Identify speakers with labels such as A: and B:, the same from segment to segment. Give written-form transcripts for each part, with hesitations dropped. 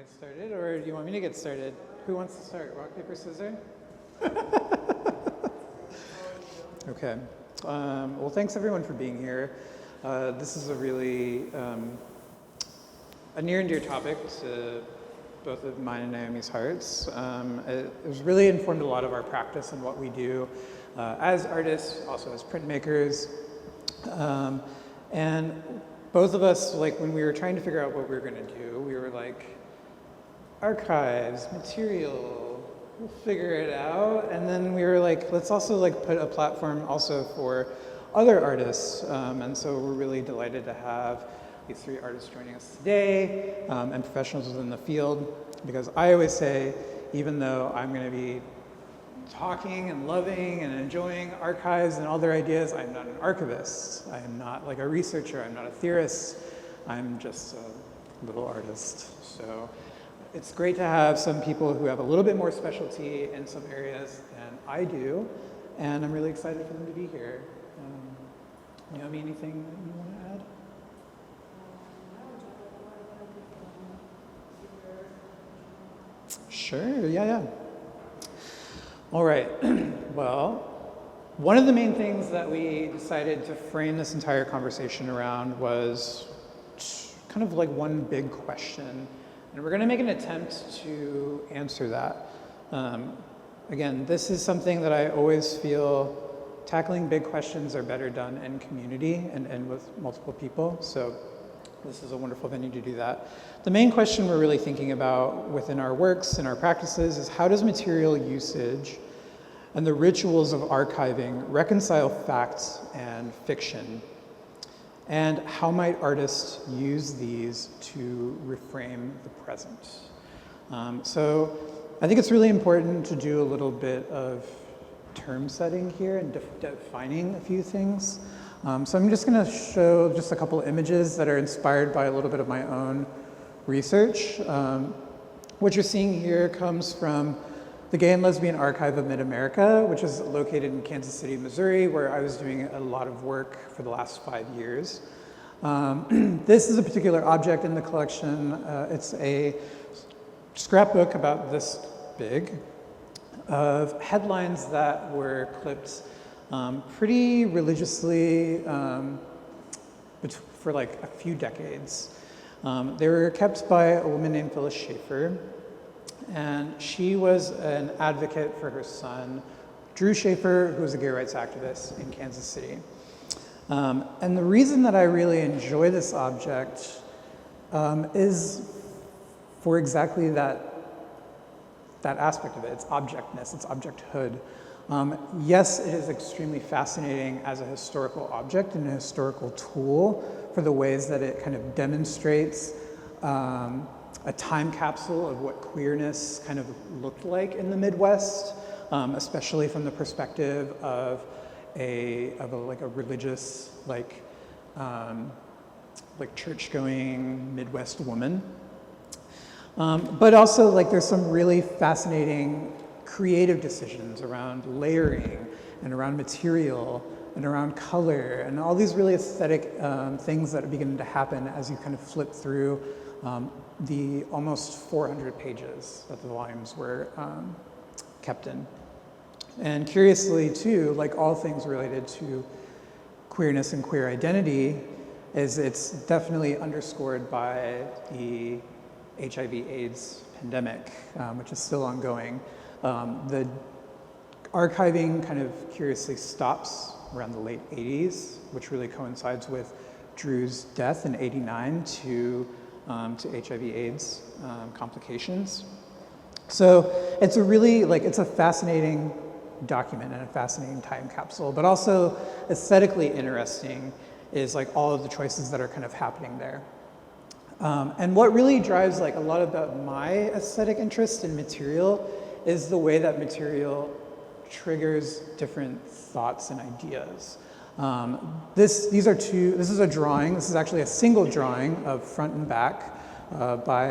A: get started, or do you want me to get started? Who wants to start? Rock, paper, scissors? Okay. Well, thanks everyone for being here. This is a really a near and dear topic to both of mine and Naomi's hearts. It has really informed a lot of our practice and what we do as artists, also as printmakers. And both of us, like when we were trying to figure out what we were going to do, we were like, archives, material, we'll figure it out. And then we were like, let's also like put a platform also for other artists. And so we're really delighted to have these three artists joining us today and professionals within the field. Because I always say, even though I'm going to be talking and loving and enjoying archives and all their ideas, I'm not an archivist. I am not like a researcher. I'm not a theorist. I'm just a little artist. So it's great to have some people who have a little bit more specialty in some areas than I do, and I'm really excited for them to be here. Naomi, anything that you want to add? Sure, yeah. All right, well, one of the main things that we decided to frame this entire conversation around was kind of like one big question, and we're going to make an attempt to answer that. Again, this is something that I always feel tackling big questions are better done in community and with multiple people, so this is a wonderful venue to do that. The main question we're really thinking about within our works and our practices is how does material usage and the rituals of archiving reconcile facts and fiction? And how might artists use these to reframe the present? So I think it's really important to do a little bit of term setting here and defining a few things. So I'm just going to show just a couple images that are inspired by a little bit of my own research. What you're seeing here comes from the Gay and Lesbian Archive of Mid-America, which is located in Kansas City, Missouri, where I was doing a lot of work for the last 5 years. This is a particular object in the collection. It's a scrapbook about this big of headlines that were clipped pretty religiously for like a few decades. They were kept by a woman named Phyllis Schaefer, and she was an advocate for her son, Drew Schaefer, who was a gay rights activist in Kansas City. And the reason that I really enjoy this object is for exactly that aspect of it, its objectness, its objecthood. Yes, it is extremely fascinating as a historical object and a historical tool for the ways that it kind of demonstrates a time capsule of what queerness kind of looked like in the Midwest, especially from the perspective of a religious, like church-going Midwest woman. But also, like, there's some really fascinating creative decisions around layering and around material and around color and all these really aesthetic things that are beginning to happen as you kind of flip through the almost 400 pages that the volumes were kept in. And curiously, too, like all things related to queerness and queer identity, is it's definitely underscored by the HIV/AIDS pandemic, which is still ongoing. The archiving kind of curiously stops around the late 80s, which really coincides with Drew's death in '89 to HIV/AIDS complications. So it's a really, it's a fascinating document and a fascinating time capsule, but also aesthetically interesting is like all of the choices that are kind of happening there. And what really drives like a lot about my aesthetic interest in material is the way that material triggers different thoughts and ideas. This is a drawing. This is actually a single drawing of front and back by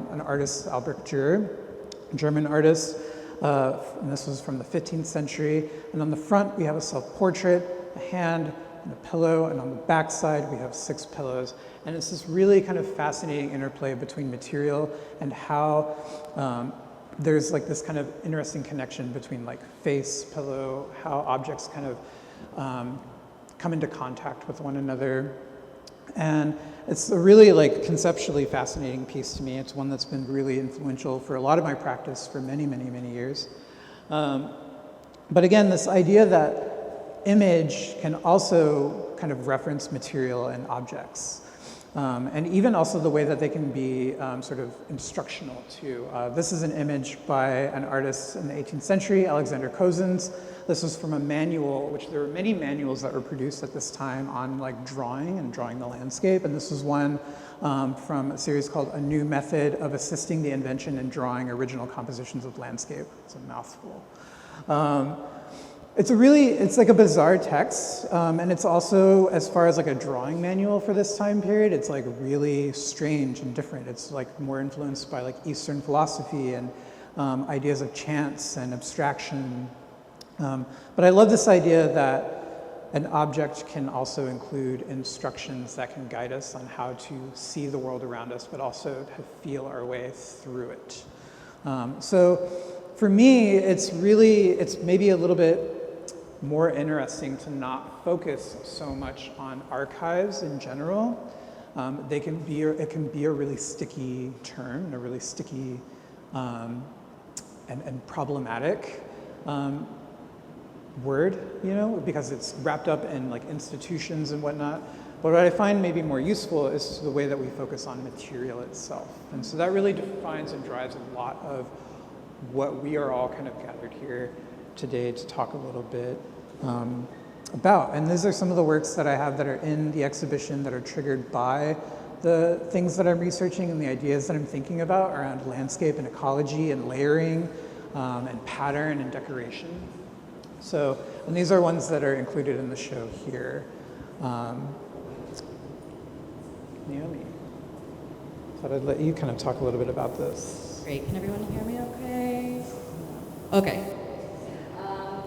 A: an artist, Albert Dürer, a German artist. And this was from the 15th century. And on the front, we have a self-portrait, a hand, and a pillow, and on the back side we have 6 pillows. And it's this really kind of fascinating interplay between material and how there's like this kind of interesting connection between like face, pillow, how objects kind of come into contact with one another. And it's a really like conceptually fascinating piece to me. It's one that's been really influential for a lot of my practice for many, many, many years. But again, this idea that image can also kind of reference material and objects. And even also the way that they can be sort of instructional too. This is an image by an artist in the 18th century, Alexander Cozens. This was from a manual, which there were many manuals that were produced at this time on like drawing and drawing the landscape. And this was one from a series called A New Method of Assisting the Invention in Drawing Original Compositions of Landscape. It's a mouthful. It's like a bizarre text, and it's also, as far as like a drawing manual for this time period, it's like really strange and different. It's like more influenced by like Eastern philosophy and ideas of chance and abstraction. But I love this idea that an object can also include instructions that can guide us on how to see the world around us, but also to feel our way through it. So for me, it's maybe a little bit more interesting to not focus so much on archives in general. It can be a really sticky term, and a really sticky and problematic word, you know, because it's wrapped up in like institutions and whatnot. But what I find maybe more useful is the way that we focus on material itself. And so that really defines and drives a lot of what we are all kind of gathered here today to talk a little bit about. And these are some of the works that I have that are in the exhibition that are triggered by the things that I'm researching and the ideas that I'm thinking about around landscape and ecology and layering and pattern and decoration. So, and these are ones that are included in the show here. Naomi, thought I'd let you kind of talk a little bit about this.
B: Great, can everyone hear me okay? Okay.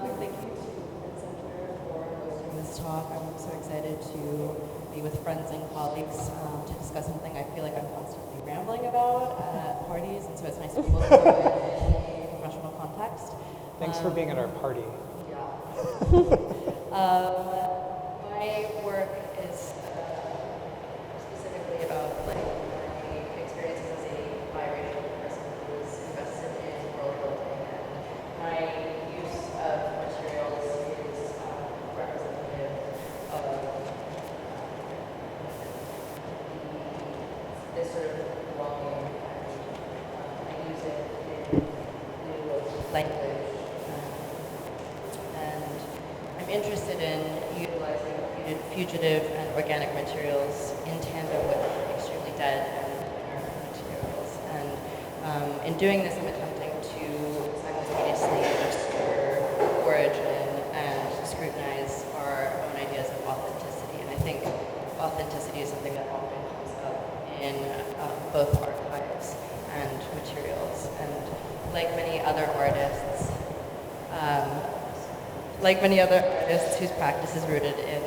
B: Quick thank you to the Center for hosting this talk. I'm so excited to be with friends and colleagues to discuss something I feel like I'm constantly rambling about at parties, and so it's nice to be able to put it in a professional context.
A: Thanks for being at our party.
B: My work is specifically about like my experiences as a biracial person who is invested in world building, and my use of materials is representative of this sort of belonging, and I use it in new language. I'm interested in utilizing fugitive and organic materials in tandem with extremely dead and inert materials. And in doing this, I'm attempting to simultaneously explore origin and scrutinize our own ideas of authenticity. And I think authenticity is something that often comes up in both archives and materials. And like many other artists, whose practice is rooted in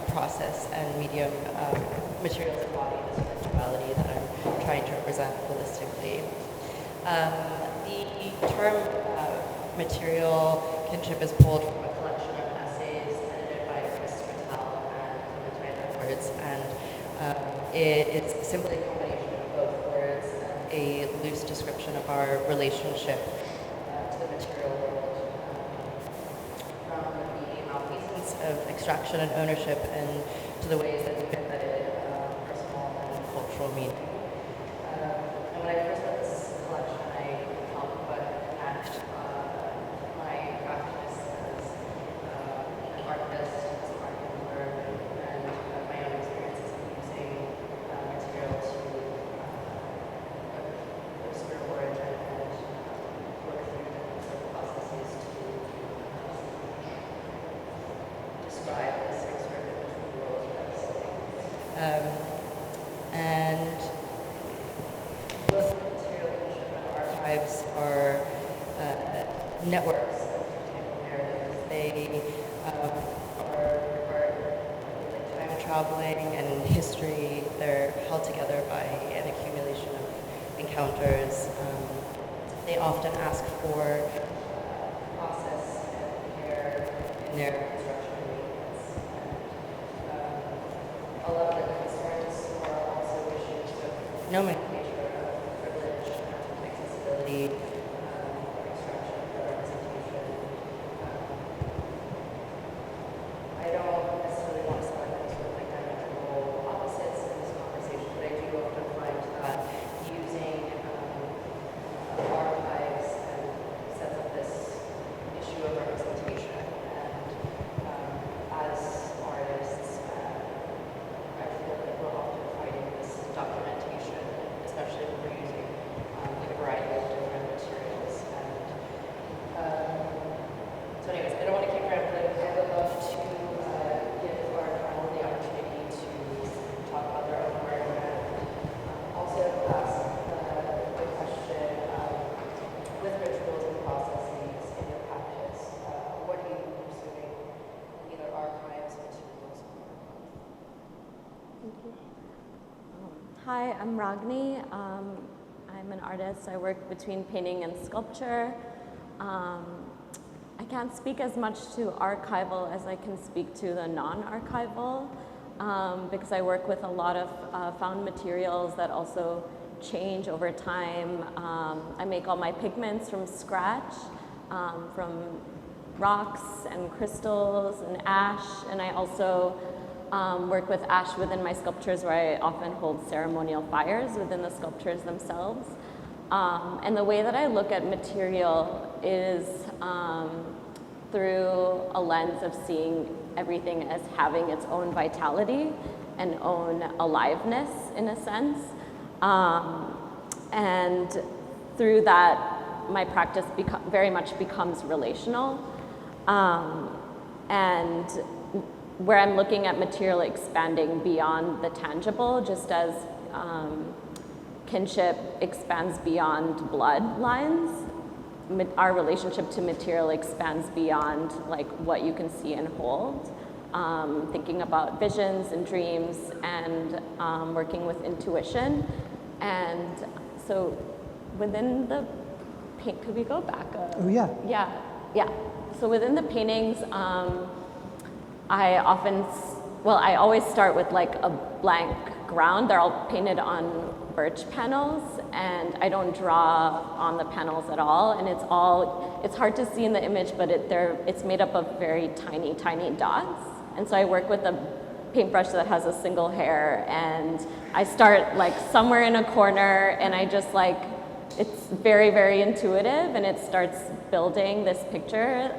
B: process and medium materials embody this individuality that I'm trying to represent holistically. The term material kinship is pulled from a collection of essays edited by Michael and Clement Edwards, and it's simply a combination of both words and a loose description of our relationship to the material world. Of extraction and ownership, and to the ways that we've embedded personal and cultural meaning. And when I first read this collection, I felt but connect my practice as an archivist, as an art mover, and my own experiences of using material to obscure origin and work through different sort of processes to describe this experiment of the world and both material kinship and archives are networks of technical narratives. They are traveling and history. They're held together by an accumulation of encounters. They often ask for process and care in their construction and maintenance. And a lot of the concerns are also issues of nomenclature, of privilege, accessibility, extraction, representation. I don't necessarily want to spend any sort of like diametrical opposites in this conversation, but I do often find that using archives and sets up this issue of representation. And as artists, I feel like we're often fighting this documentation, especially when we're using like a variety of different materials. And so anyways, I don't want to keep rambling. I would love to give our panel the opportunity to talk about their own work and also ask the question, with rituals and processes in your practice, what are you pursuing in either archives, materials, or
C: Hi, I'm Ragini. I'm an artist. I work between painting and sculpture. I can't speak as much to archival as I can speak to the non-archival because I work with a lot of found materials that also change over time. I make all my pigments from scratch, from rocks and crystals and ash, and I also work with ash within my sculptures where I often hold ceremonial fires within the sculptures themselves. And the way that I look at material is through a lens of seeing everything as having its own vitality and own aliveness in a sense. And through that, my practice very much becomes relational. And where I'm looking at material expanding beyond the tangible, just as kinship expands beyond bloodlines, our relationship to material expands beyond like what you can see and hold. Thinking about visions and dreams and working with intuition. And so within the paint, could we go back?
A: Oh, yeah.
C: Yeah. So within the paintings, I always start with like a blank ground. They're all painted on birch panels, and I don't draw on the panels at all. And it's hard to see in the image, but it's made up of very tiny, tiny dots. And so I work with a paintbrush that has a single hair, and I start like somewhere in a corner, and I just like, it's very, very intuitive, and it starts building this picture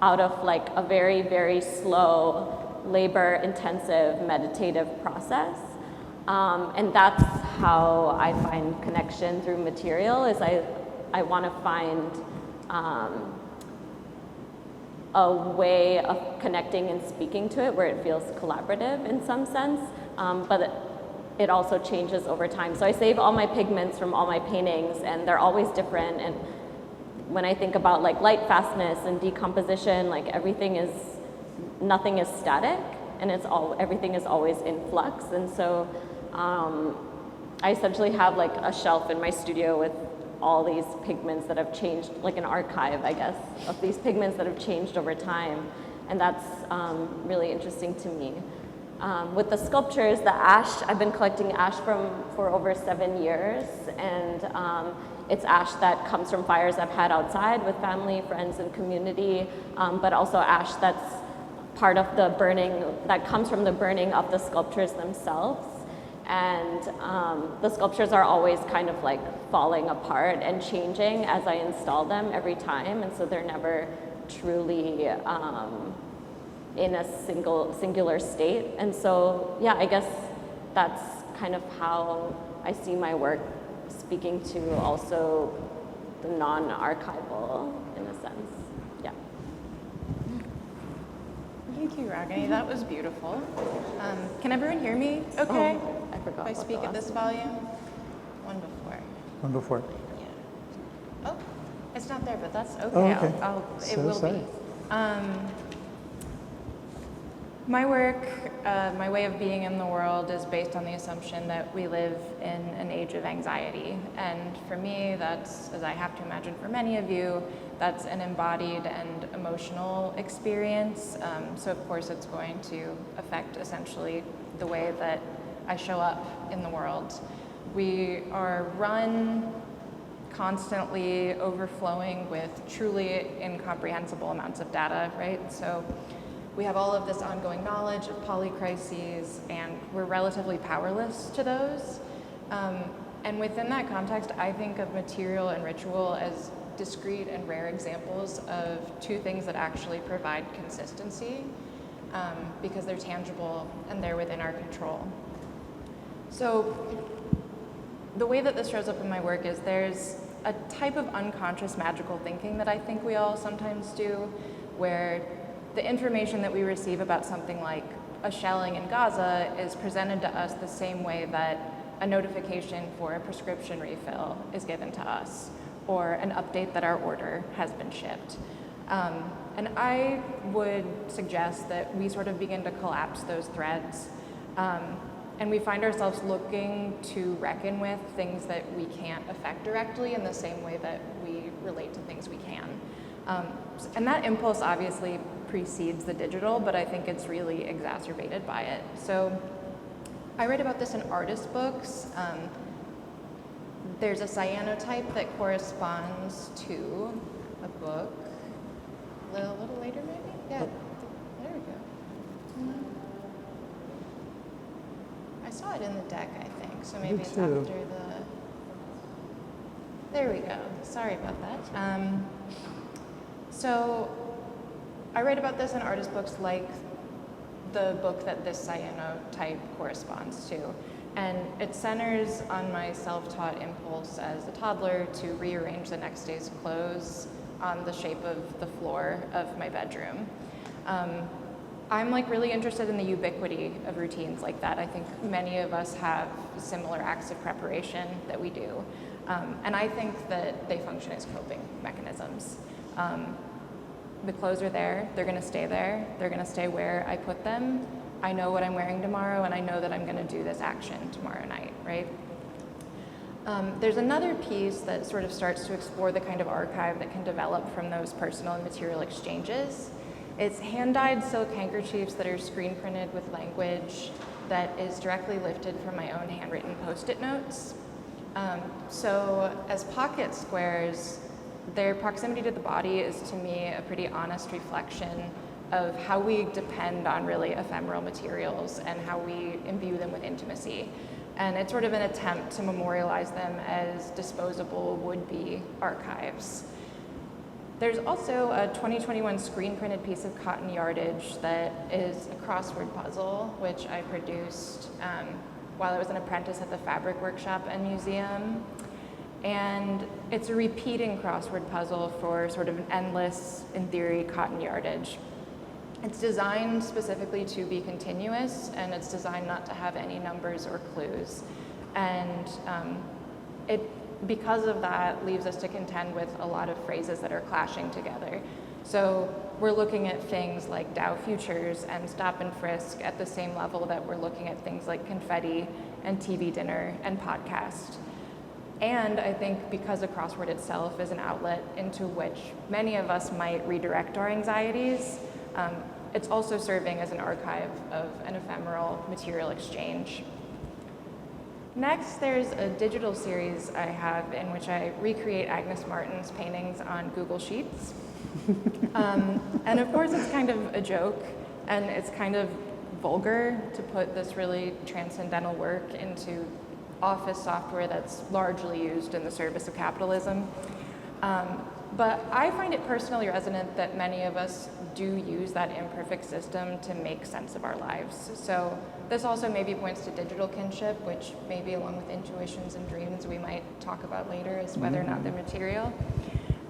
C: out of like a very, very slow, labor-intensive, meditative process. And that's how I find connection through material, is I want to find a way of connecting and speaking to it where it feels collaborative in some sense, but it also changes over time. So I save all my pigments from all my paintings, and they're always different. And when I think about like light fastness and decomposition, like nothing is static, and everything is always in flux. And so I essentially have like a shelf in my studio with all these pigments that have changed, like an archive, I guess, of these pigments that have changed over time. And that's really interesting to me. With the sculptures, the ash, I've been collecting ash for over 7 years, and it's ash that comes from fires I've had outside with family, friends, and community, but also ash that's part of the burning, that comes from the burning of the sculptures themselves. And the sculptures are always kind of like falling apart and changing as I install them every time, and so they're never truly in a singular state. And so, yeah, I guess that's kind of how I see my work speaking to also the non-archival in a sense. Yeah.
D: Thank you, Ragini. That was beautiful. Can everyone hear me okay?
C: Oh, I forgot.
D: If I speak at this volume? One before. Yeah. Oh, it's not there, but that's okay.
A: Oh, okay.
D: It will
A: sorry.
D: be. My work, my way of being in the world is based on the assumption that we live in an age of anxiety. And for me, that's, as I have to imagine for many of you, that's an embodied and emotional experience. So of course it's going to affect essentially the way that I show up in the world. We are run constantly overflowing with truly incomprehensible amounts of data, right? So we have all of this ongoing knowledge of polycrises, and we're relatively powerless to those. And within that context, I think of material and ritual as discrete and rare examples of two things that actually provide consistency, because they're tangible and they're within our control. So the way that this shows up in my work is there's a type of unconscious magical thinking that I think we all sometimes do, where the information that we receive about something like a shelling in Gaza is presented to us the same way that a notification for a prescription refill is given to us, or an update that our order has been shipped. And I would suggest that we sort of begin to collapse those threads, and we find ourselves looking to reckon with things that we can't affect directly in the same way that we relate to things we can. And that impulse obviously precedes the digital, but I think it's really exacerbated by it. So I write about this in artist books. There's a cyanotype that corresponds to a book. A little later, maybe? Yeah, there we go. I saw it in the deck, I think, so maybe it's after the... There we go. Sorry about that. So I write about this in artist books like the book that this cyanotype corresponds to. And it centers on my self-taught impulse as a toddler to rearrange the next day's clothes on the shape of the floor of my bedroom. I'm like really interested in the ubiquity of routines like that. I think many of us have similar acts of preparation that we do. And I think that they function as coping mechanisms. The clothes are there, they're gonna stay there, they're gonna stay where I put them. I know what I'm wearing tomorrow, and I know that I'm gonna do this action tomorrow night, right? There's another piece that sort of starts to explore the kind of archive that can develop from those personal and material exchanges. It's hand-dyed silk handkerchiefs that are screen printed with language that is directly lifted from my own handwritten Post-it notes. So as pocket squares, their proximity to the body is to me a pretty honest reflection of how we depend on really ephemeral materials and how we imbue them with intimacy. And it's sort of an attempt to memorialize them as disposable would-be archives. There's also a 2021 screen-printed piece of cotton yardage that is a crossword puzzle, which I produced while I was an apprentice at the Fabric Workshop and Museum. And it's a repeating crossword puzzle for sort of an endless, in theory, cotton yardage. It's designed specifically to be continuous, and it's designed not to have any numbers or clues. And because of that, leaves us to contend with a lot of phrases that are clashing together. So we're looking at things like Dow futures and stop and frisk at the same level that we're looking at things like confetti and TV dinner and podcast. And I think because a crossword itself is an outlet into which many of us might redirect our anxieties, it's also serving as an archive of an ephemeral material exchange. Next, there's a digital series I have in which I recreate Agnes Martin's paintings on Google Sheets. And of course, it's kind of a joke, and it's kind of vulgar to put this really transcendental work into office software that's largely used in the service of capitalism. But I find it personally resonant that many of us do use that imperfect system to make sense of our lives. So this also maybe points to digital kinship, which maybe along with intuitions and dreams we might talk about later as whether or not they're material.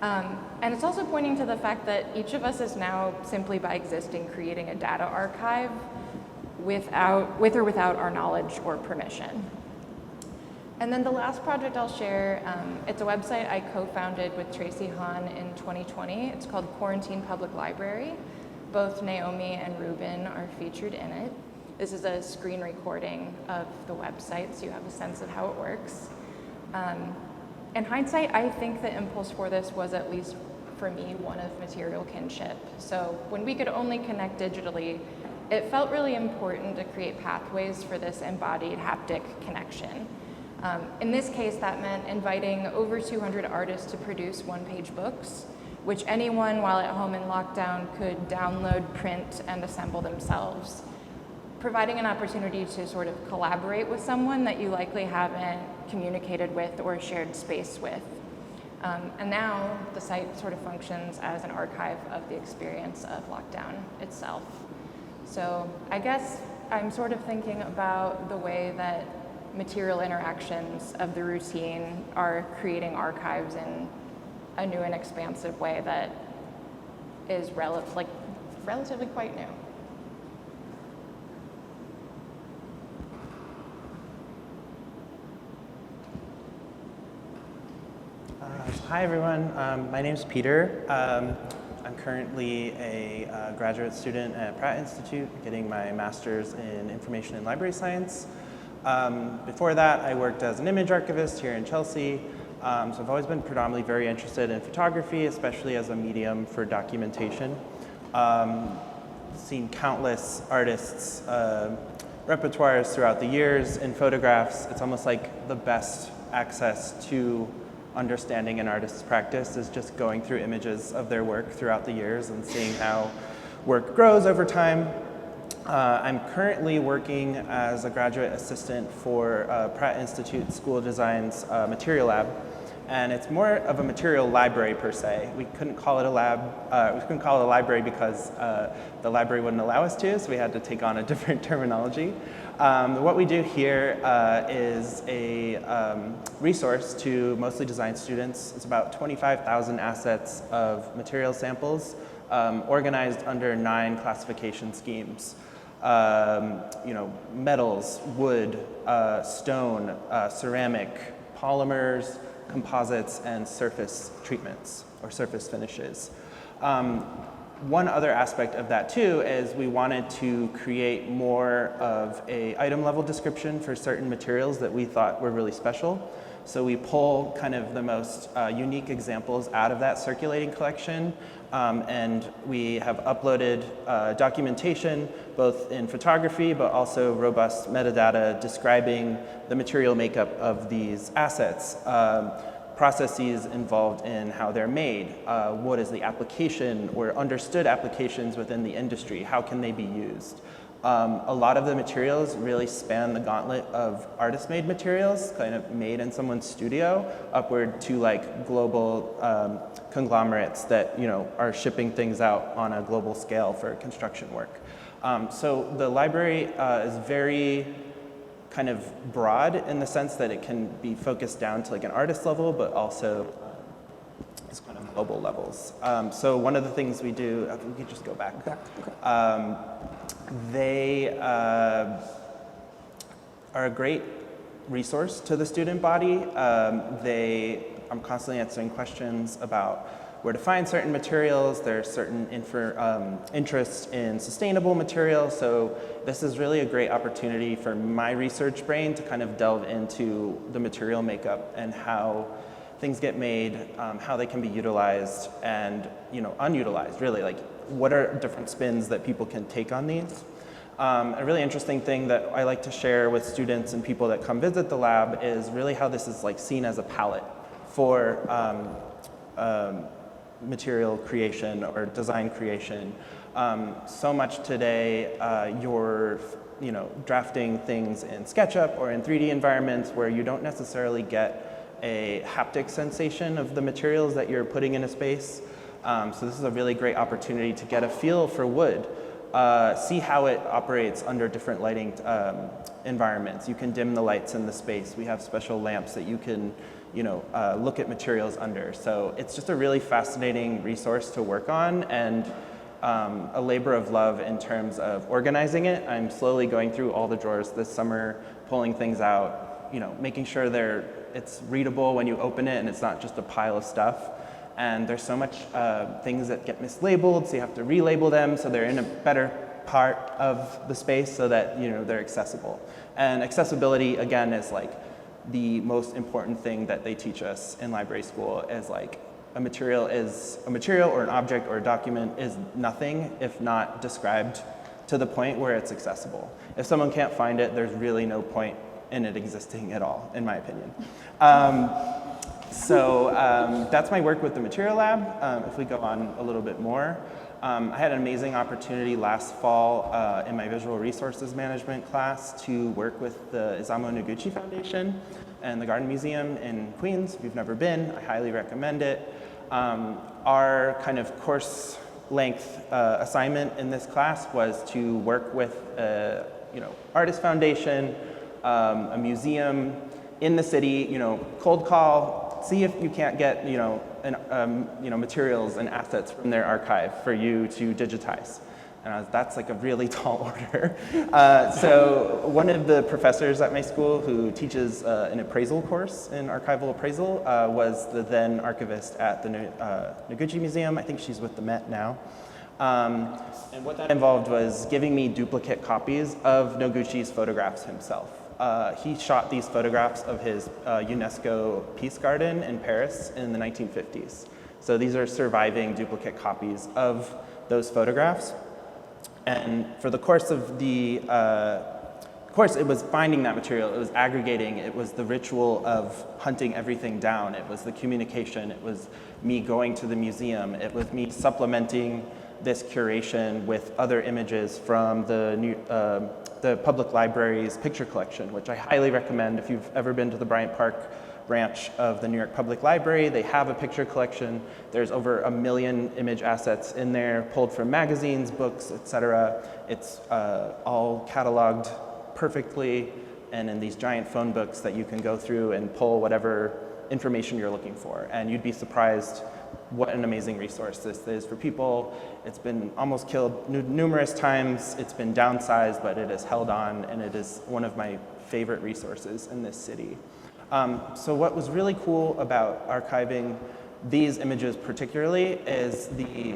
D: And it's also pointing to the fact that each of us is now, simply by existing, creating a data archive with or without our knowledge or permission. And then the last project I'll share, it's a website I co-founded with Tracy Hahn in 2020. It's called Quarantine Public Library. Both Naomi and Ruben are featured in it. This is a screen recording of the website, so you have a sense of how it works. In hindsight, I think the impulse for this was, at least for me, one of material kinship. So when we could only connect digitally, it felt really important to create pathways for this embodied haptic connection. In this case, that meant inviting over 200 artists to produce one-page books, which anyone while at home in lockdown could download, print, and assemble themselves, providing an opportunity to sort of collaborate with someone that you likely haven't communicated with or shared space with. And now the site sort of functions as an archive of the experience of lockdown itself. So I guess I'm sort of thinking about the way that material interactions of the routine are creating archives in a new and expansive way that is relatively quite new.
E: Hi everyone, my name's Peter. I'm currently a graduate student at Pratt Institute, getting my master's in information and library science. Before that, I worked as an image archivist here in Chelsea. So I've always been predominantly very interested in photography, especially as a medium for documentation. Seen countless artists' repertoires throughout the years in photographs. It's almost like the best access to understanding an artist's practice is just going through images of their work throughout the years and seeing how work grows over time. I'm currently working as a graduate assistant for Pratt Institute School of Design's Material Lab, and it's more of a material library per se. We couldn't call it a lab, we couldn't call it a library because the library wouldn't allow us to, so we had to take on a different terminology. What we do here is a resource to mostly design students. It's about 25,000 assets of material samples organized under 9 classification schemes. Metals, wood, stone, ceramic, polymers, composites, and surface treatments or surface finishes. One other aspect of that too is we wanted to create more of a item level description for certain materials that we thought were really special. So we pull kind of the most unique examples out of that circulating collection, and we have uploaded documentation both in photography but also robust metadata describing the material makeup of these assets. Processes involved in how they're made, what is the application or understood applications within the industry, how can they be used. A lot of the materials really span the gauntlet of artist-made materials, kind of made in someone's studio, upward to like global conglomerates that are shipping things out on a global scale for construction work. So the library is very kind of broad in the sense that it can be focused down to like an artist level, but also it's kind of global levels. So one of the things we do, we could just go back. They are a great resource to the student body. I'm constantly answering questions about where to find certain materials. There's certain interest in sustainable materials. So this is really a great opportunity for my research brain to kind of delve into the material makeup and how things get made, how they can be utilized and unutilized, really. Like, what are different spins that people can take on these? A really interesting thing that I like to share with students and people that come visit the lab is really how this is like seen as a palette for material creation or design creation. So much today, you're drafting things in SketchUp or in 3D environments where you don't necessarily get a haptic sensation of the materials that you're putting in a space. So this is a really great opportunity to get a feel for wood, see how it operates under different lighting environments. You can dim the lights in the space. We have special lamps that you can look at materials under. So it's just a really fascinating resource to work on and a labor of love in terms of organizing it. I'm slowly going through all the drawers this summer, pulling things out, making sure it's readable when you open it and it's not just a pile of stuff. And there's so much things that get mislabeled, so you have to relabel them so they're in a better part of the space so that they're accessible. And accessibility, again, is like the most important thing that they teach us in library school, is like a material or an object or a document is nothing if not described to the point where it's accessible. If someone can't find it, there's really no point in it existing at all, in my opinion. So that's my work with the Material Lab. If we go on a little bit more, I had an amazing opportunity last fall in my Visual Resources Management class to work with the Isamu Noguchi Foundation and the Garden Museum in Queens. If you've never been, I highly recommend it. Our kind of course length assignment in this class was to work with artist foundation, a museum in the city, cold call, see if you can't get materials and assets from their archive for you to digitize. And that's like a really tall order. So one of the professors at my school who teaches an appraisal course in archival appraisal was the then archivist at the Noguchi Museum. I think she's with the Met now. And what that involved was giving me duplicate copies of Noguchi's photographs himself. He shot these photographs of his UNESCO Peace Garden in Paris in the 1950s. So these are surviving duplicate copies of those photographs. And for the course of the course, it was finding that material, it was aggregating, it was the ritual of hunting everything down, it was the communication, it was me going to the museum, it was me supplementing this curation with other images from the public library's picture collection, which I highly recommend if you've ever been to the Bryant Park branch of the New York Public Library. They have a picture collection. There's over 1 million image assets in there, pulled from magazines, books, etc. It's all cataloged perfectly and in these giant phone books that you can go through and pull whatever information you're looking for. And you'd be surprised what an amazing resource this is for people. It's been almost killed numerous times. It's been downsized, but it has held on, and it is one of my favorite resources in this city. So what was really cool about archiving these images particularly is the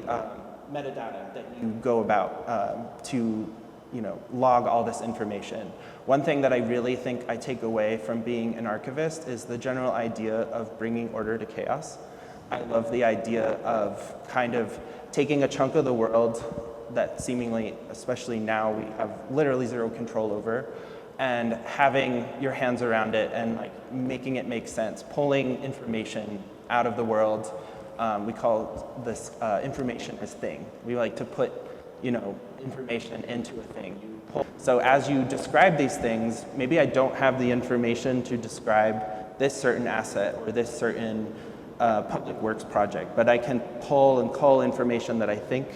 E: metadata that you go about to log all this information. One thing that I really think I take away from being an archivist is the general idea of bringing order to chaos. I love the idea of kind of taking a chunk of the world that seemingly, especially now, we have literally zero control over, and having your hands around it and like making it make sense, pulling information out of the world. We call this information as thing. We like to put information into a thing. So as you describe these things, maybe I don't have the information to describe this certain asset or this certain public works project, but I can pull and cull information that I think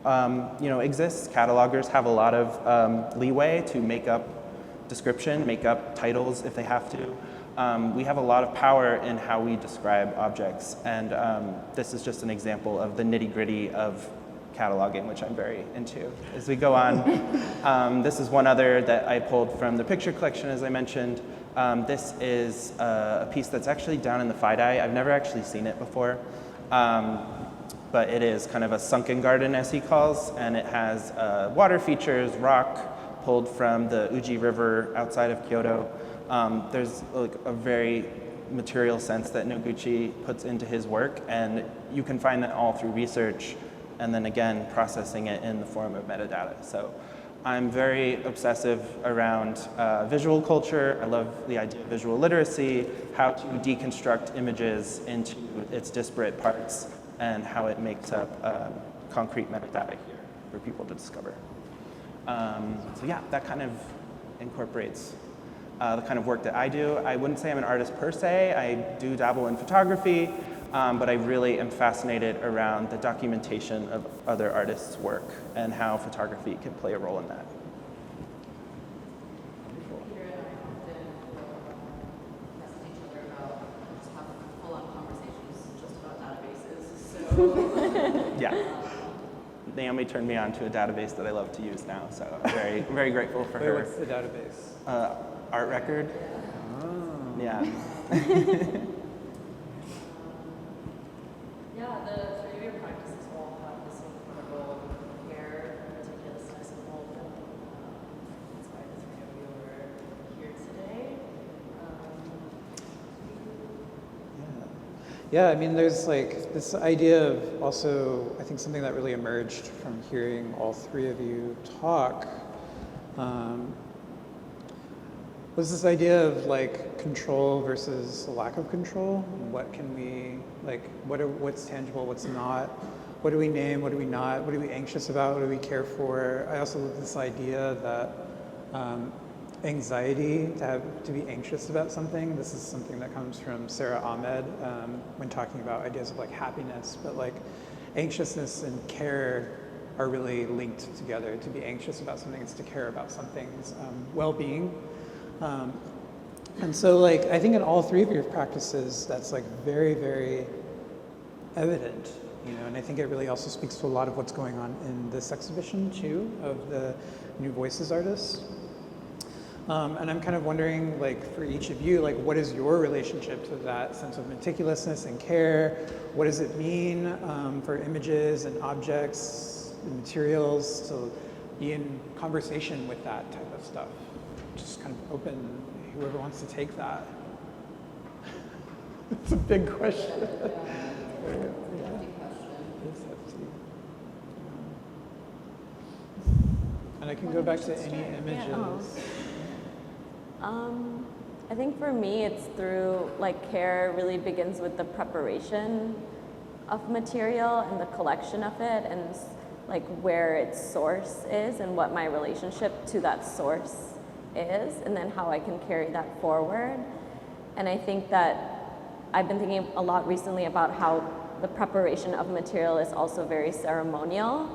E: exists. Catalogers have a lot of leeway to make up description, make up titles if they have to. We have a lot of power in how we describe objects, and this is just an example of the nitty-gritty of cataloging, which I'm very into. As we go on, this is one other that I pulled from the picture collection, as I mentioned. This is a piece that's actually down in the FIDI. I've never actually seen it before, but it is kind of a sunken garden, as he calls, and it has water features, rock, pulled from the Uji River outside of Kyoto. There's like a very material sense that Noguchi puts into his work, and you can find that all through research, and then again, processing it in the form of metadata. So I'm very obsessive around visual culture. I love the idea of visual literacy, how to deconstruct images into its disparate parts, and how it makes up concrete metadata here for people to discover. So yeah, that kind of incorporates the kind of work that I do. I wouldn't say I'm an artist per se. I do dabble in photography, but I really am fascinated around the documentation of other artists' work and how photography can play a role in that.
B: Peter and I often message each other about just have full-on conversations just about databases. So
E: Yeah. Naomi turned me on to a database that I love to use now, so I'm very, very grateful for her.
A: What's the database?
E: Art record.
A: Oh.
E: Yeah.
B: yeah,
A: Yeah, I mean, there's like this idea of also, I think something that really emerged from hearing all three of you talk was this idea of like control versus lack of control. What can we, like, what's tangible, what's not? What do we name, what do we not? What are we anxious about, what do we care for? I also love this idea that anxiety, to be anxious about something, this is something that comes from Sarah Ahmed when talking about ideas of like happiness, but like anxiousness and care are really linked together. To be anxious about something is to care about something's well-being. And so like, I think in all three of your practices, that's like very, very evident, you know, and I think it really also speaks to a lot of what's going on in this exhibition too, of the New Voices artists. And I'm kind of wondering, like, for each of you, like, what is your relationship to that sense of meticulousness and care? What does it mean for images and objects and materials to be in conversation with that type of stuff? Just kind of open, whoever wants to take that. It's a big question. And I can go back to any images.
C: I think for me, it's through, like, care really begins with the preparation of material and the collection of it, and like where its source is and what my relationship to that source is, and then how I can carry that forward. And I think that I've been thinking a lot recently about how the preparation of material is also very ceremonial,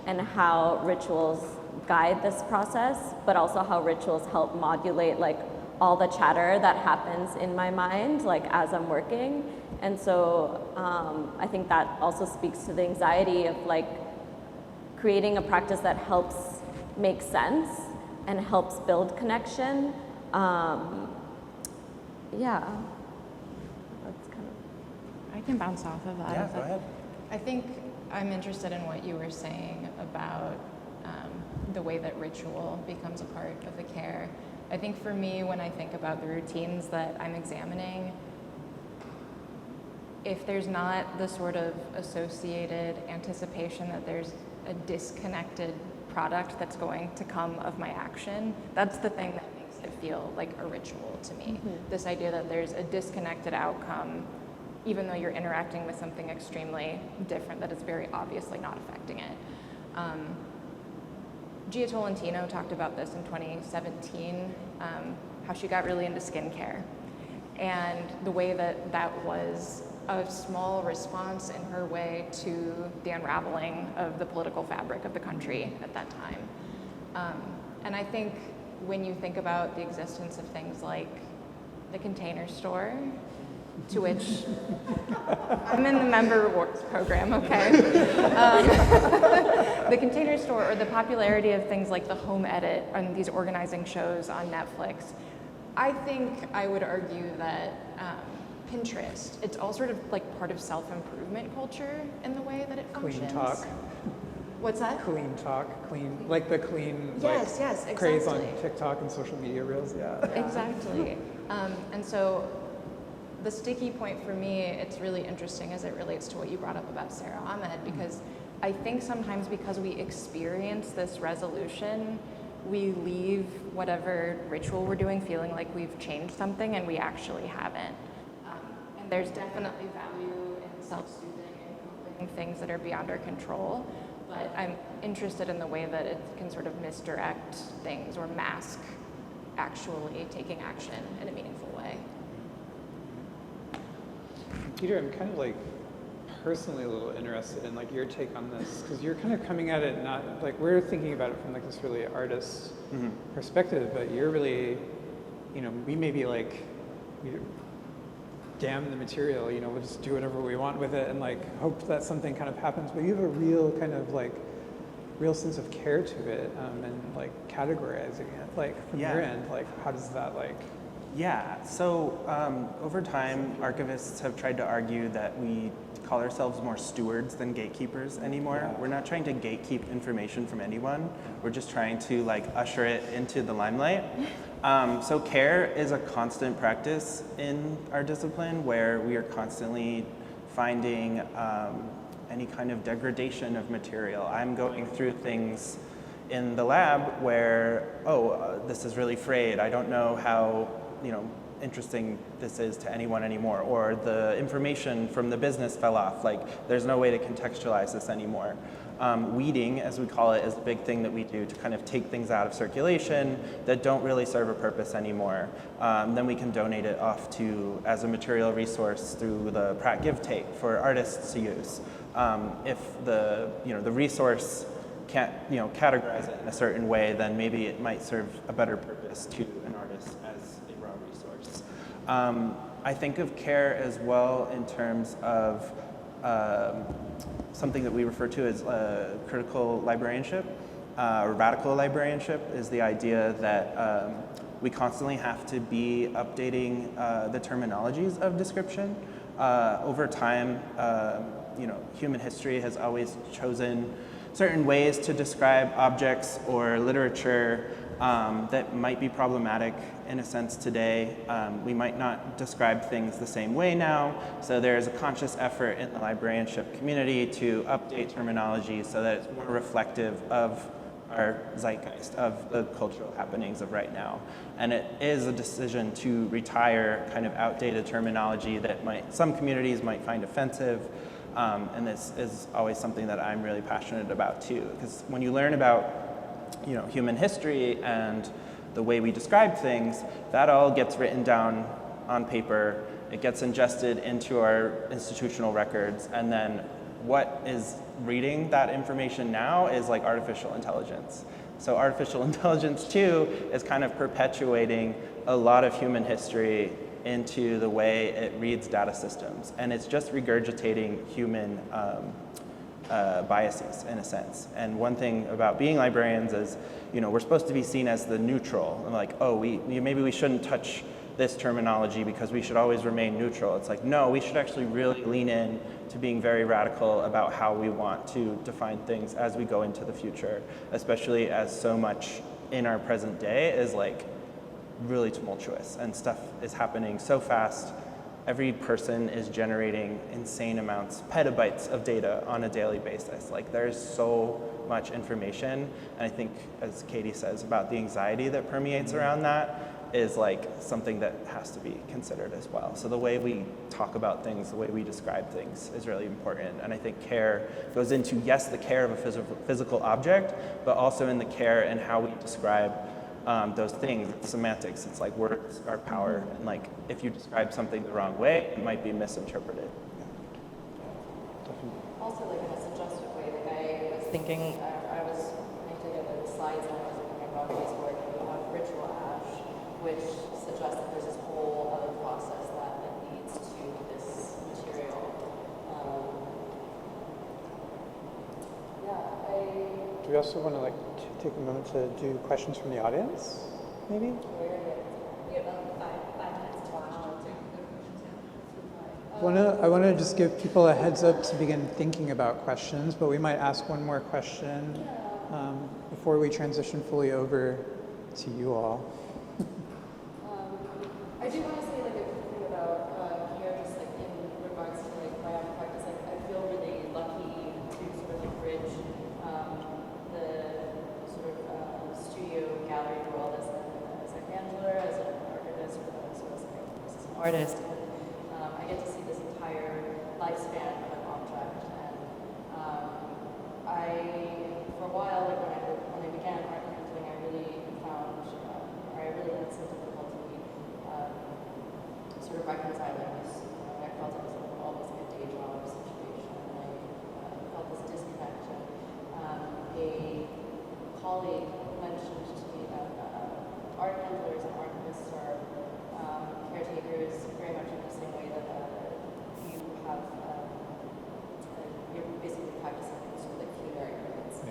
C: and how rituals guide this process, but also how rituals help modulate like all the chatter that happens in my mind, like as I'm working. And so I think that also speaks to the anxiety of like creating a practice that helps make sense and helps build connection. Yeah, that's kind of.
D: I can bounce off of that.
E: Yeah, go ahead.
D: I think I'm interested in what you were saying about the way that ritual becomes a part of the care. I think for me, when I think about the routines that I'm examining, if there's not the sort of associated anticipation that there's a disconnected product that's going to come of my action, that's the thing that makes it feel like a ritual to me. Mm-hmm. This idea that there's a disconnected outcome, even though you're interacting with something extremely different that is very obviously not affecting it. Gia Tolentino talked about this in 2017, how she got really into skincare, and the way that that was a small response in her way to the unraveling of the political fabric of the country at that time. And I think when you think about the existence of things like the Container Store, to which I'm in the member rewards program, okay? The Container Store, or the popularity of things like the Home Edit and these organizing shows on Netflix, I think I would argue that Pinterest, it's all sort of like part of self-improvement culture in the way that it functions.
A: Clean talk.
D: What's that?
A: Clean talk, clean, like the clean,
D: yes,
A: like,
D: yes, exactly.
A: craze on TikTok and social media reels, yeah.
D: Exactly. And so the sticky point for me, it's really interesting as it relates to what you brought up about Sarah Ahmed, because I think sometimes because we experience this resolution, we leave whatever ritual we're doing feeling like we've changed something, and we actually haven't. And there's definitely value in self-soothing and coping things that are beyond our control, but I'm interested in the way that it can sort of misdirect things or mask actually taking action in a meaningful way.
A: Peter, I'm kind of like personally a little interested in like your take on this, because you're kind of coming at it not like we're thinking about it from like this really artist perspective, but you're really, you know, we may be like, damn the material, you know, we'll just do whatever we want with it and like hope that something kind of happens, but you have a real kind of like real sense of care to it, and like categorizing it, like from your end, like how does that like?
E: Yeah, so over time, archivists have tried to argue that we call ourselves more stewards than gatekeepers anymore. Yeah. We're not trying to gatekeep information from anyone. We're just trying to like usher it into the limelight. So care is a constant practice in our discipline where we are constantly finding any kind of degradation of material. I'm going through things in the lab where, this is really frayed. I don't know how, interesting this is to anyone anymore, or the information from the business fell off. Like, there's no way to contextualize this anymore. Weeding, as we call it, is the big thing that we do to kind of take things out of circulation that don't really serve a purpose anymore. Then we can donate it off to as a material resource through the Pratt Give Take for artists to use. If the resource can't categorize it in a certain way, then maybe it might serve a better purpose to an artist as a raw resource. I think of care as well in terms of something that we refer to as critical librarianship, or radical librarianship, is the idea that we constantly have to be updating the terminologies of description. Over time, human history has always chosen certain ways to describe objects or literature that might be problematic in a sense today. We might not describe things the same way now, so there's a conscious effort in the librarianship community to update terminology so that it's more reflective of our zeitgeist, of the cultural happenings of right now. And it is a decision to retire kind of outdated terminology that some communities might find offensive. And this is always something that I'm really passionate about too, because when you learn about human history and the way we describe things, that all gets written down on paper. It gets ingested into our institutional records, and then what is reading that information now is like artificial intelligence. So artificial intelligence too is kind of perpetuating a lot of human history into the way it reads data systems, and it's just regurgitating human biases in a sense. And one thing about being librarians is, we're supposed to be seen as the neutral, and like, maybe we shouldn't touch this terminology because we should always remain neutral. It's like, no, we should actually really lean in to being very radical about how we want to define things as we go into the future, especially as so much in our present day is like really tumultuous and stuff is happening so fast. Every person is generating insane amounts, petabytes of data on a daily basis. Like, there's so much information. And I think, as Katie says, about the anxiety that permeates around that is like something that has to be considered as well. So the way we talk about things, the way we describe things is really important. And I think care goes into, yes, the care of a physical object, but also in the care and how we describe those things. It's semantics. It's like words are power, and like if you describe something the wrong way, it might be misinterpreted.
B: Also, like in a suggestive way, like I was thinking, I was putting together the slides and I was looking at Ragini's work, and we have ritual ash, which suggests that there's this whole other process that leads to this material.
A: Do we also want to take a moment to do questions from the audience, maybe? I want to just give people a heads up to begin thinking about questions, but we might ask one more question before we transition fully over to you all.
B: I do want to say like a quick thing about here, just like in regards to like my own practice. Like I feel really lucky to sort of like bridge the sort of studio gallery world as a handler, as an archivist, or as an artist. And I get to see this entire lifespan of an object. And for a while, like when I began art handling, I really had some difficulty sort of reconciling this. I felt it was almost like a day job situation, and I felt this disconnect. And a colleague mentioned to me that art handlers and archivists are caretakers very much in the same way that you're basically practicing sort of like funerary rites.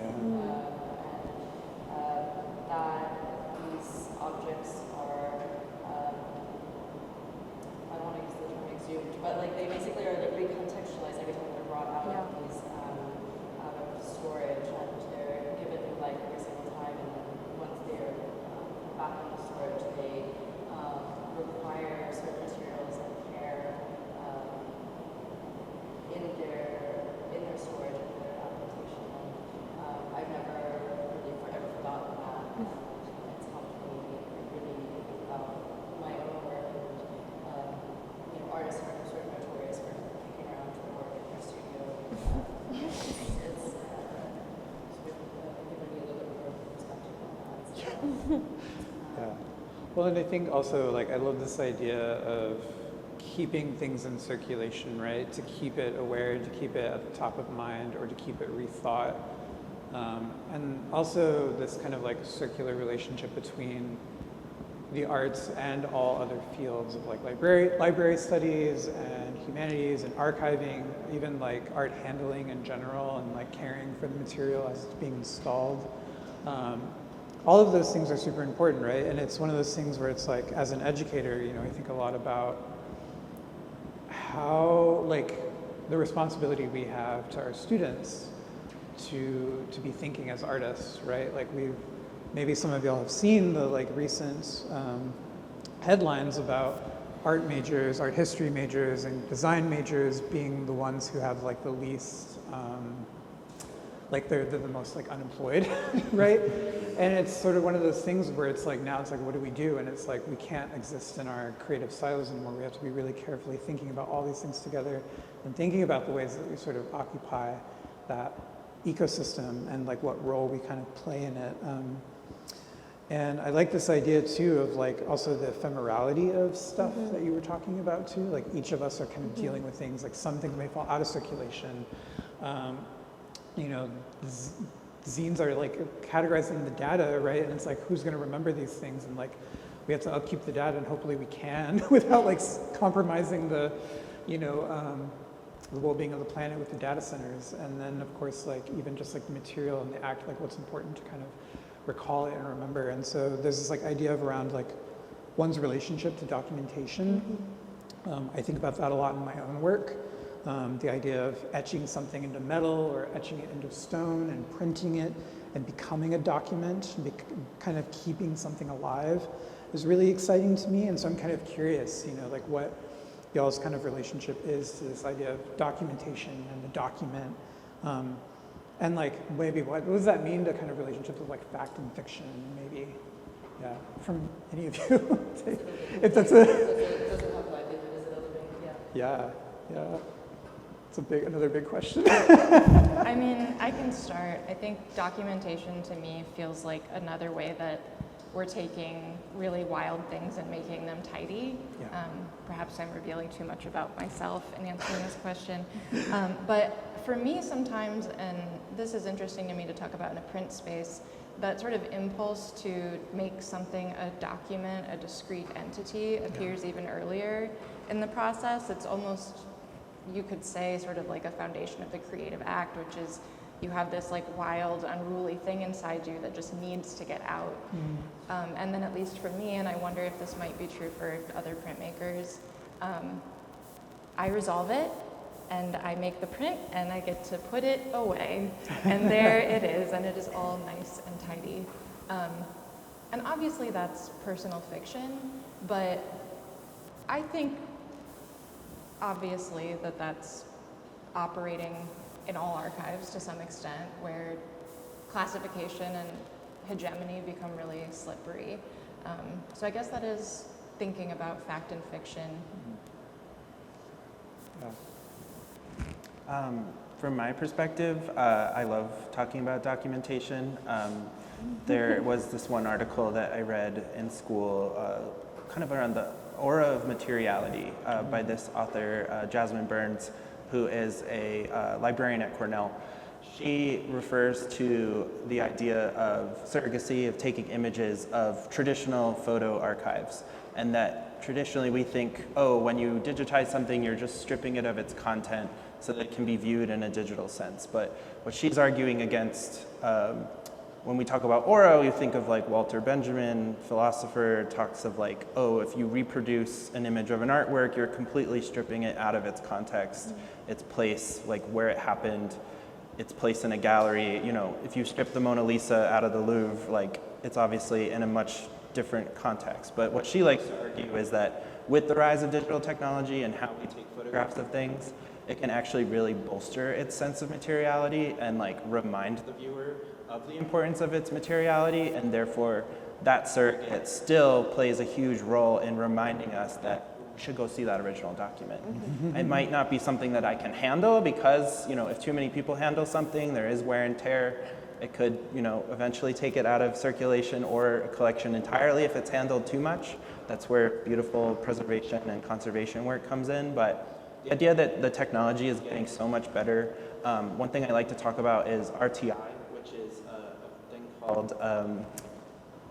B: That these objects are, I don't want to use the term exhumed, but like they basically are like recontextualized every time they're brought out of these out of storage, and they're given new life every single time. And then once they're back in the storage, they require certain materials and care
A: Yeah. Well, and I think also, like, I love this idea of keeping things in circulation, right? To keep it aware, to keep it at the top of mind, or to keep it rethought. And also this kind of like circular relationship between the arts and all other fields of like library studies and humanities and archiving, even like art handling in general, and like caring for the material as it's being installed. All of those things are super important, right? And it's one of those things where it's like, as an educator, you know, I think a lot about how, like, the responsibility we have to our students to be thinking as artists, right? Like, maybe some of y'all have seen the like recent headlines about art majors, art history majors, and design majors being the ones who have like the least, like they're the most like unemployed, right? And it's sort of one of those things where it's like, now it's like, what do we do? And it's like, we can't exist in our creative silos anymore. We have to be really carefully thinking about all these things together and thinking about the ways that we sort of occupy that ecosystem and like what role we kind of play in it. And I like this idea too of like also the ephemerality of stuff that you were talking about too. Like each of us are kind of dealing with things, like some things may fall out of circulation. You know, zines are like categorizing the data, right? And it's like, who's going to remember these things? And like, we have to upkeep the data, and hopefully we can without like compromising the, you know, the well-being of the planet with the data centers. And then of course, like even just like the material and the act, like what's important to kind of recall it and remember. And so there's this like idea of around like one's relationship to documentation. I think about that a lot in my own work. The idea of etching something into metal or etching it into stone and printing it and becoming a document, kind of keeping something alive is really exciting to me. And so I'm kind of curious, you know, like what y'all's kind of relationship is to this idea of documentation and the document. And like maybe what does that mean to kind of relationships with like fact and fiction, maybe? Yeah, from any of you. If that's a... Yeah. It's another big question.
D: I mean, I can start. I think documentation to me feels like another way that we're taking really wild things and making them tidy.
A: Yeah.
D: Perhaps I'm revealing too much about myself in answering this question. But for me sometimes, and this is interesting to me to talk about in a print space, that sort of impulse to make something a document, a discrete entity, appears even earlier in the process. It's almost, you could say, sort of like a foundation of the creative act, which is you have this like wild, unruly thing inside you that just needs to get out. And then at least for me, and I wonder if this might be true for other printmakers, I resolve it and I make the print and I get to put it away. And there it is, and it is all nice and tidy. And obviously that's personal fiction, but I think obviously that's operating in all archives to some extent, where classification and hegemony become really slippery. So I guess that is thinking about fact and fiction.
E: From my perspective, I love talking about documentation. There was this one article that I read in school, kind of around the aura of materiality by this author, Jasmine Burns, who is a librarian at Cornell. She refers to the idea of surrogacy, of taking images of traditional photo archives, and that traditionally we think, oh, when you digitize something, you're just stripping it of its content so that it can be viewed in a digital sense. But what she's arguing against, when we talk about aura, we think of like Walter Benjamin, philosopher, talks of like, oh, if you reproduce an image of an artwork, you're completely stripping it out of its context, its place, like where it happened, its place in a gallery. You know, if you strip the Mona Lisa out of the Louvre, like it's obviously in a much different context. But what she likes to argue is that with the rise of digital technology and how we take photographs of things, it can actually really bolster its sense of materiality and like remind the viewer of the importance of its materiality, and therefore that surrogate still plays a huge role in reminding us that we should go see that original document. It might not be something that I can handle because, you know, if too many people handle something, there is wear and tear. It could, eventually take it out of circulation or a collection entirely if it's handled too much. That's where beautiful preservation and conservation work comes in. But the idea that the technology is getting so much better, one thing I like to talk about is RTI, which is a thing called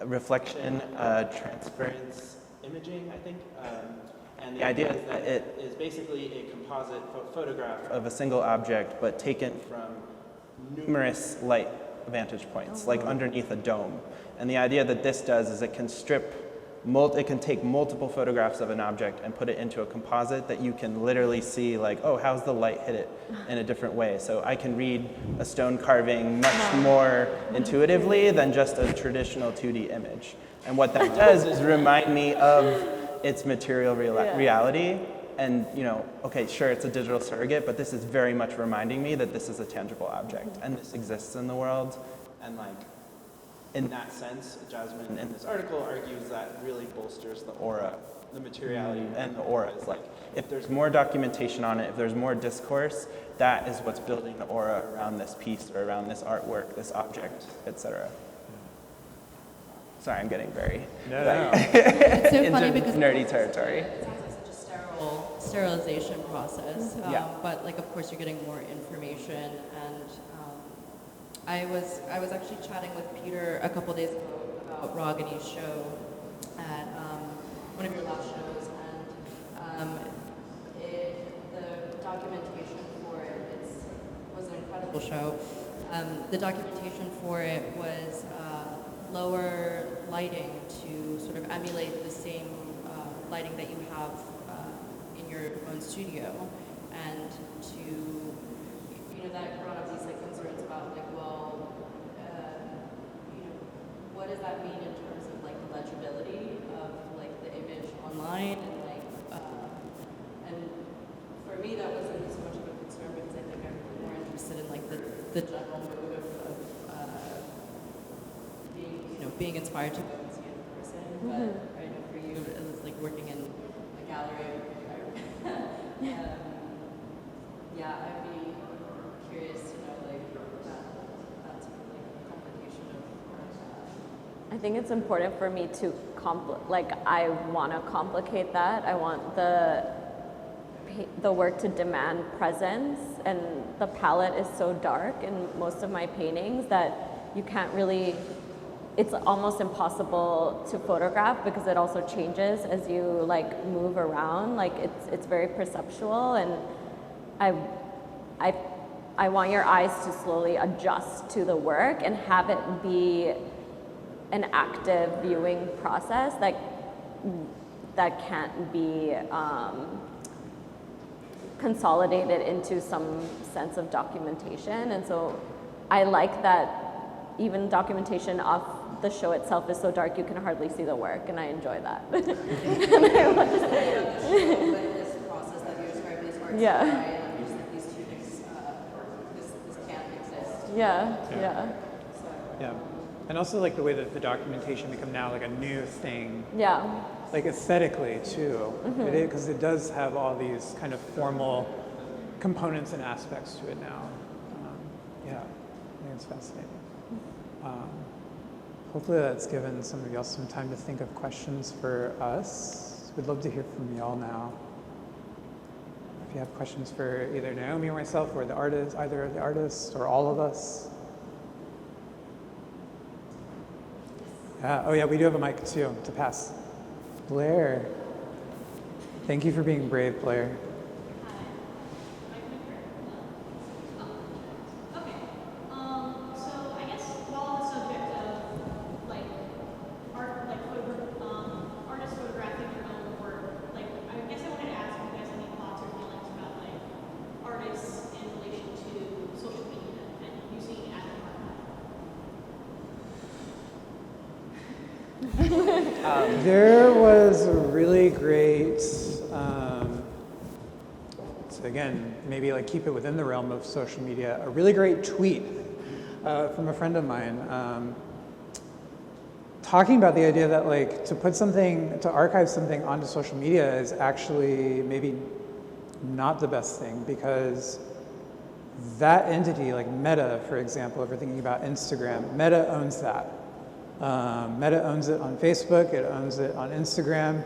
E: reflection transference imaging, I think. And the idea is that it is basically a composite photograph of a single object, but taken from numerous light vantage points, like underneath a dome. And the idea that this does is it can take multiple photographs of an object and put it into a composite that you can literally see, like, oh, how's the light hit it in a different way? So I can read a stone carving much more intuitively than just a traditional 2D image. And what that does is remind me of its material reality. And, okay, sure, it's a digital surrogate, but this is very much reminding me that this is a tangible object and this exists in the world. And in that sense, Jasmine in this article argues that really bolsters the aura, the materiality and the aura. Is like, if there's more documentation on it, if there's more discourse, that is what's building the aura around this piece or around this artwork, this object, etc. Sorry, I'm getting very
B: It's so funny because
E: nerdy territory.
B: It sounds like such a sterilization process, but of course you're getting more information. And I was actually chatting with Peter a couple days ago about Ragini's show at one of your last shows, and the documentation for it was an incredible show. The documentation for it was lower lighting to sort of emulate the same lighting that you have in your own studio, and to, that brought up these concerns about what does that mean in terms of the legibility of the image online, and for me that wasn't so much of a concern because I think I'm more interested in the general mood of being inspired to go and see it in person. But I know for you, it's working in a gallery. I'd be curious to know that sort of complication of.
C: I think it's important for me to I want to complicate that. I want the work to demand presence, and the palette is so dark in most of my paintings that you can't really. It's almost impossible to photograph because it also changes as you move around. It's very perceptual, and I want your eyes to slowly adjust to the work and have it be an active viewing process that can't be consolidated into some sense of documentation. And so I like that even documentation of the show itself is so dark you can hardly see the work, and I enjoy that.
B: This process that you described, these arts, and just these two things, this can't exist.
A: Yeah. And also the way that the documentation become now a new thing.
C: Yeah.
A: Aesthetically too, because it does have all these kind of formal components and aspects to it now. I think it's fascinating. Hopefully that's given some of y'all some time to think of questions for us. We'd love to hear from y'all now. If you have questions for either Naomi or myself or the artist, either the artist or all of us. We do have a mic too to pass. Blair. Thank you for being brave, Blair. There was a really great, so again, maybe keep it within the realm of social media, a really great tweet from a friend of mine talking about the idea that to archive something onto social media is actually maybe not the best thing, because that entity, like Meta, for example, if we're thinking about Instagram, Meta owns that. Meta owns it on Facebook, it owns it on Instagram,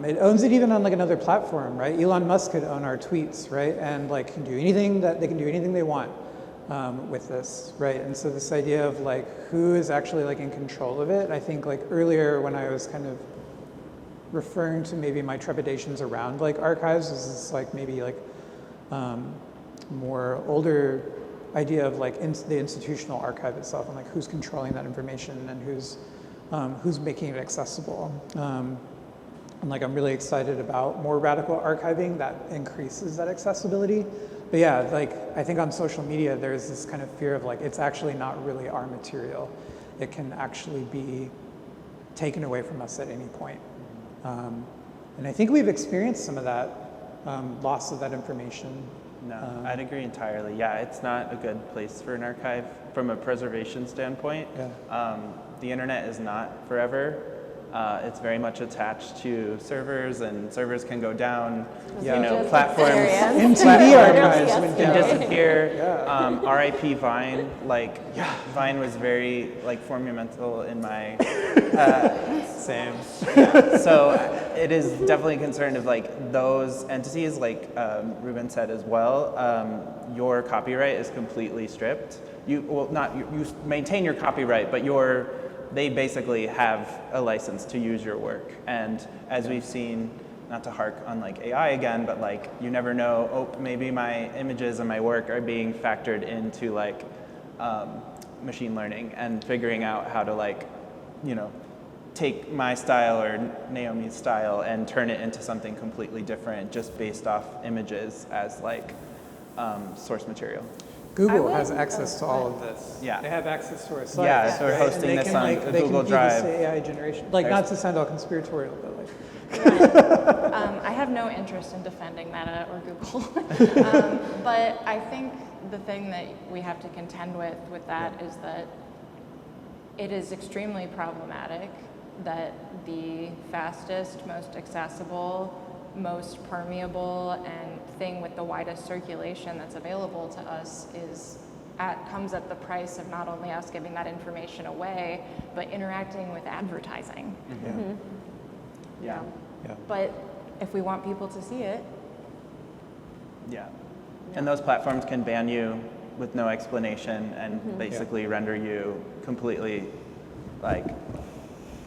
A: it owns it even on like another platform, right? Elon Musk could own our tweets, right? And like can do anything they want with this, right? And so this idea of like who is actually like in control of it, I think like earlier when I was kind of referring to maybe my trepidations around like archives, is this like maybe like more older idea of like the institutional archive itself and like who's controlling that information and who's making it accessible. And like I'm really excited about more radical archiving that increases that accessibility. But yeah, like I think on social media there's this kind of fear of like it's actually not really our material. It can actually be taken away from us at any point. And I think we've experienced some of that loss of that information.
E: No, I'd agree entirely. Yeah, it's not a good place for an archive from a preservation standpoint.
A: Yeah.
E: The internet is not forever. It's very much attached to servers, and servers can go down.
A: Yeah.
E: You know,
C: Just
E: platforms
C: experience.
A: MTV archives
C: Yes.
A: would
E: can
A: go.
E: disappear.
A: Yeah.
E: R.I.P. Vine. Like, Vine was very like fundamental in my.
A: Same.
E: So it is definitely a concern of like those entities, like Ruben said as well. Your copyright is completely stripped. You maintain your copyright, but they basically have a license to use your work. And as we've seen, not to hark on like AI again, but like you never know. Oh, maybe my images and my work are being factored into like machine learning and figuring out how to like, take my style or Naomi's style and turn it into something completely different just based off images as like source material.
A: Google has access to all of this.
E: Yeah.
A: They have access to our site.
E: Yeah, so we're
A: right?
E: hosting
A: And they
E: this
A: can,
E: on
A: like,
E: a
A: they
E: Google
A: can do
E: Drive.
A: this AI generation. Like, not to sound all conspiratorial, but like.
D: I have no interest in defending Meta or Google. But I think the thing that we have to contend with that is that it is extremely problematic that the fastest, most accessible, most permeable, and thing with the widest circulation that's available to us comes at the price of not only us giving that information away, but interacting with advertising.
A: Mm-hmm.
E: Yeah.
A: Yeah.
D: But if we want people to see it,
E: Yeah. And those platforms can ban you with no explanation and basically render you completely like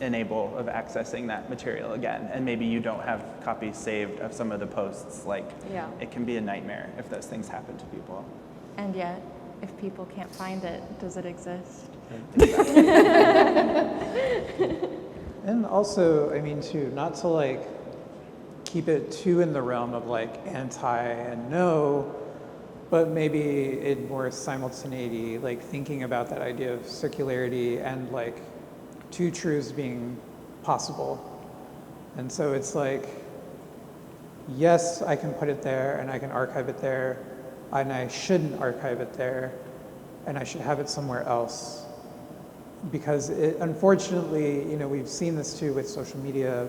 E: enable of accessing that material again. And maybe you don't have copies saved of some of the posts. Like it can be a nightmare if those things happen to people.
D: and yet, if people can't find it, does it exist?
A: And also, I mean, too, not to like keep it too in the realm of like anti and no, but maybe in more simultaneity, like thinking about that idea of circularity and like two truths being possible. And so it's like, yes, I can put it there and I can archive it there, and I shouldn't archive it there, and I should have it somewhere else. Because unfortunately, we've seen this too with social media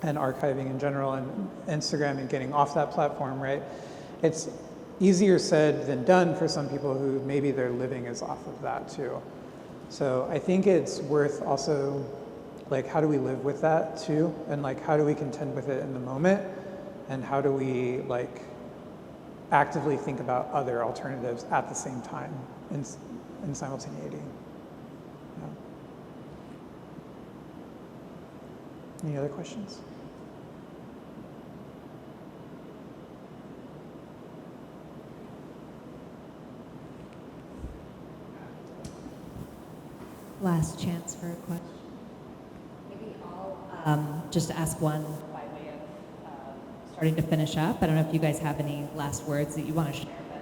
A: and archiving in general and Instagram and getting off that platform, right? It's easier said than done for some people who maybe their living is off of that too. So I think it's worth also, like, how do we live with that too? And like, how do we contend with it in the moment? And how do we like actively think about other alternatives at the same time in simultaneity? Any other questions?
F: Last chance for a question. Maybe I'll just ask one by way of starting to finish up. I don't know if you guys have any last words that you want to share, but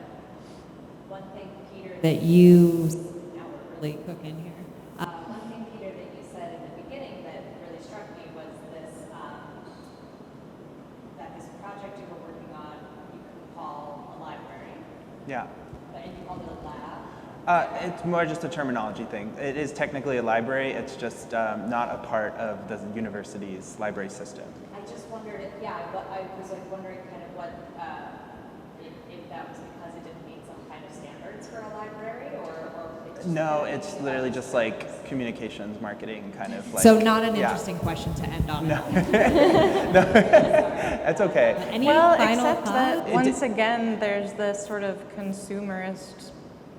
F: one thing, Peter, that you, now we're really cooking here. One thing, Peter, that you said in the beginning that really struck me was this, that this project you were working on, you could call a library,
E: Yeah.
F: and you called it a lab.
E: It's more just a terminology thing. It is technically a library. It's just not a part of the university's library system.
F: I just wondered, I was like wondering kind of what, if that was because it didn't meet some kind
B: for a library, or
E: No, it's literally just like communications, marketing, kind of like.
F: So not an
E: yeah.
F: interesting question to end on.
E: No. No, that's okay.
F: Any
D: Well,
F: final
D: except
F: thoughts?
D: that once again, there's this sort of consumerist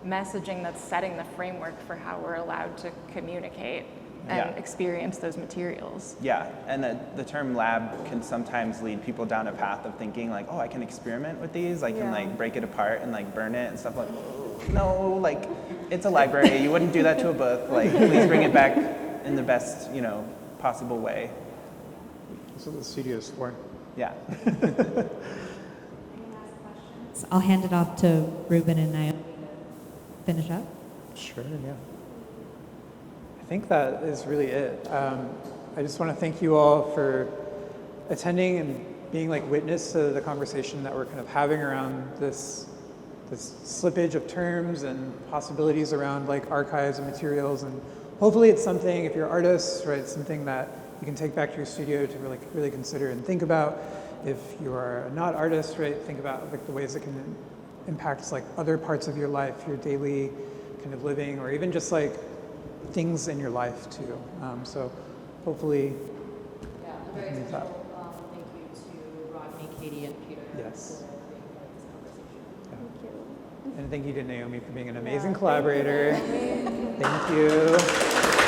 D: messaging that's setting the framework for how we're allowed to communicate and
E: Yeah.
D: experience those materials.
E: Yeah, and the term lab can sometimes lead people down a path of thinking like, oh, I can experiment with these, I can like break it apart and like burn it and stuff like, no, like it's a library, you wouldn't do that to a book, like please bring it back in the best, possible way.
A: That's what the studio's for.
E: Yeah.
F: I'll hand it off to Ruben and Naomi to finish up.
A: Sure, yeah. I think that is really it. I just want to thank you all for attending and being like witness to the conversation that we're kind of having around this slippage of terms and possibilities around like archives and materials. And hopefully it's something, if you're artists, right, something that you can take back to your studio to really consider and think about. If you are not artist, right, think about like the ways it can impact like other parts of your life, your daily kind of living, or even just like things in your life too. So hopefully,
B: yeah, a very special thank you to Rodney, Katie, and Peter.
A: yes.
B: For being part of this conversation.
A: Yeah. And thank you to Naomi for being an amazing collaborator. Thank you.